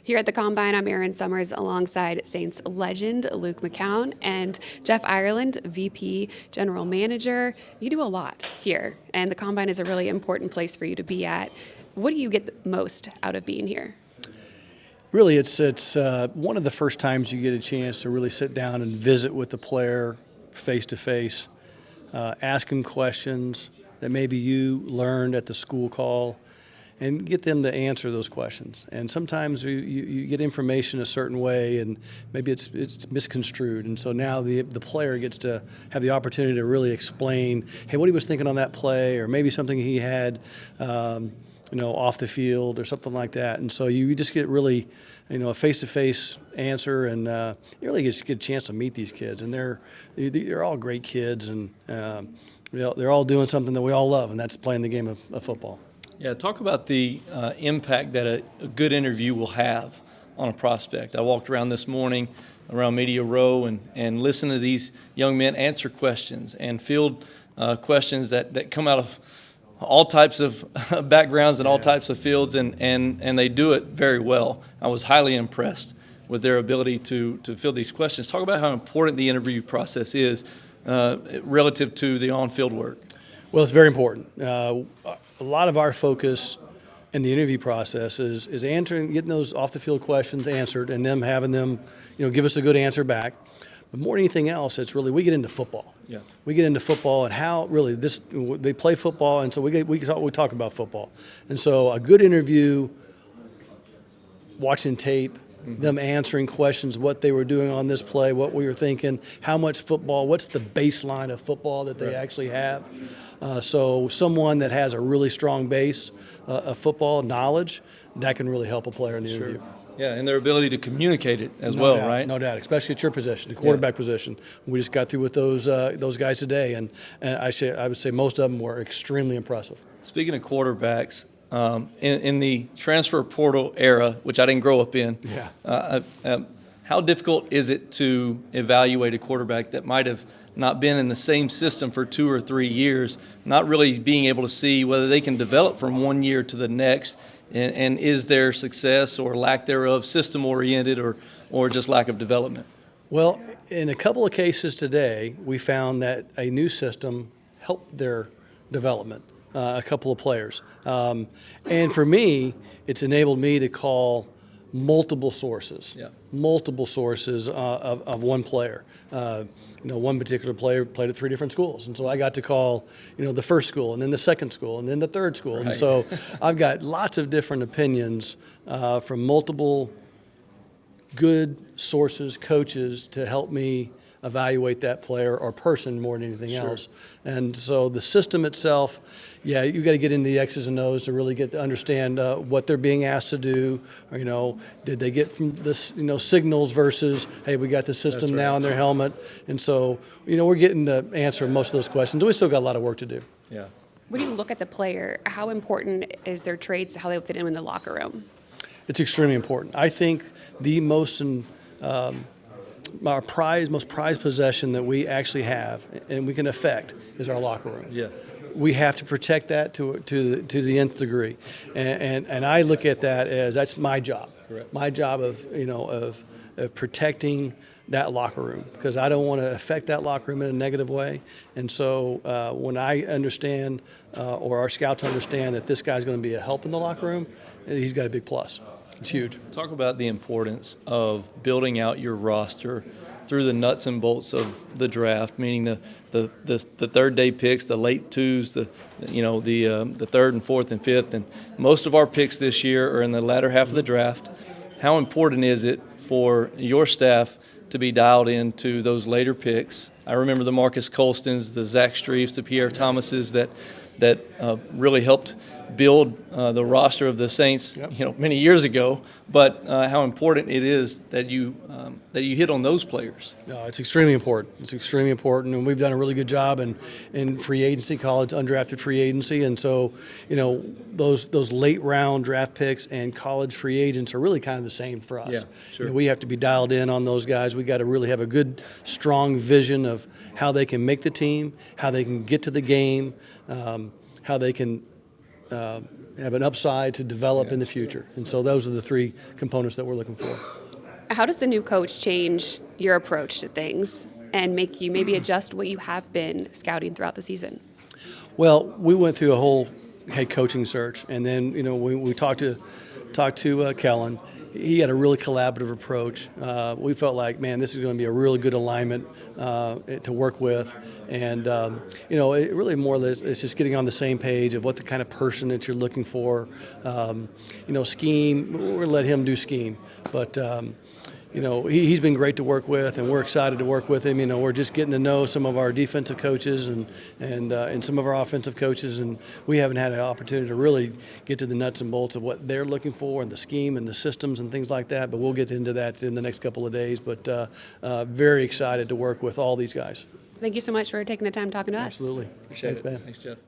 Here at the Combine, I'm Erin Summers alongside Saints legend Luke McCown and Jeff Ireland, VP General Manager. You do a lot here, and the Combine is a really important place for you to be at. What do you get the most out of being here? Really, it's one of the first times you get a chance to really sit down and visit with the player face to face, ask him questions that maybe you learned at the school call, and get them to answer those questions. And sometimes you get information a certain way, and maybe it's misconstrued. And so now the player gets to have the opportunity to really explain, hey, what he was thinking on that play, or maybe something he had, off the field or something like that. And so you just get really, a face-to-face answer, and you really get a chance to meet these kids. And they're all great kids, and they're all doing something that we all love, and that's playing the game of football. Yeah, talk about the impact that a good interview will have on a prospect. I walked around this morning around Media Row and listened to these young men answer questions and field questions that come out of all types of backgrounds and all types of fields, and they do it very well. I was highly impressed with their ability to field these questions. Talk about how important the interview process is relative to the on-field work. Well, it's very important. A lot of our focus in the interview process is getting those off-the-field questions answered, and them having them, give us a good answer back. But more than anything else, it's really we get into football. Yeah. We get into football and how really they play football, and so we talk about football. And so a good interview, watching tape, them answering questions, what they were doing on this play, what we were thinking, how much football, what's the baseline of football that they actually have. So someone that has a really strong base of football knowledge, that can really help a player in the interview. Yeah, and their ability to communicate it as No doubt, right? No doubt, especially at your position, the quarterback position. We just got through with those guys today, and I would say most of them were extremely impressive. Speaking of quarterbacks, in the transfer portal era, which I didn't grow up in, how difficult is it to evaluate a quarterback that might have not been in the same system for 2 or 3 years, not really being able to see whether they can develop from one year to the next, and is their success or lack thereof system-oriented or just lack of development? Well, in a couple of cases today, we found that a new system helped their development, a couple of players. And for me, it's enabled me to call multiple sources of one player. One particular player played at 3 different schools, and so I got to call, the first school, and then the second school, and then the third school. Right. And so I've got lots of different opinions from multiple good sources, coaches, to help me evaluate that player or person more than anything else. And so the system itself, you got to get into the X's and O's to really get to understand what they're being asked to do. Or, did they get from this, signals versus, hey, we got the system now in their helmet. And so, we're getting to answer most of those questions. We still got a lot of work to do. Yeah. When you look at the player, how important is their traits, how they fit in the locker room? It's extremely important. I think the most most prized possession that we actually have and we can affect is our locker room. Yeah. We have to protect that to the nth degree, and I look at that as that's my job. Correct. My job of protecting that locker room, because I don't want to affect that locker room in a negative way. And so when I understand or our scouts understand that this guy's going to be a help in the locker room, he's got a big plus. It's huge. Talk about the importance of building out your roster through the nuts and bolts of the draft, meaning the third day picks, the late twos, the third and fourth and fifth, and most of our picks this year are in the latter half of the draft. How important is it for your staff to be dialed into those later picks? I remember the Marcus Colstons, the Zach Streifs, the Pierre Thomases that really helped build the roster of the Saints, many years ago. But how important it is that you hit on those players. No, it's extremely important. It's extremely important, and we've done a really good job in free agency, college undrafted free agency, and so those late round draft picks and college free agents are really kind of the same for us. Yeah, sure. We have to be dialed in on those guys. We got to really have a good, strong vision of how they can make the team, how they can get to the game, how they can have an upside to develop in the future. And so those are the three components that we're looking for. How does the new coach change your approach to things and make you maybe adjust what you have been scouting throughout the season? Well, we went through a whole head coaching search, and then we talked to Kellen. He had a really collaborative approach. We felt like, man, this is going to be a really good alignment to work with, and it really more or less it's just getting on the same page of what the kind of person that you're looking for. Scheme. We're going to let him do scheme, but. He's been great to work with, and we're excited to work with him. We're just getting to know some of our defensive coaches and some of our offensive coaches, and we haven't had an opportunity to really get to the nuts and bolts of what they're looking for and the scheme and the systems and things like that. But we'll get into that in the next couple of days. But very excited to work with all these guys. Thank you so much for taking the time talking to us. Absolutely. Appreciate it. Thanks, man. Thanks, Jeff.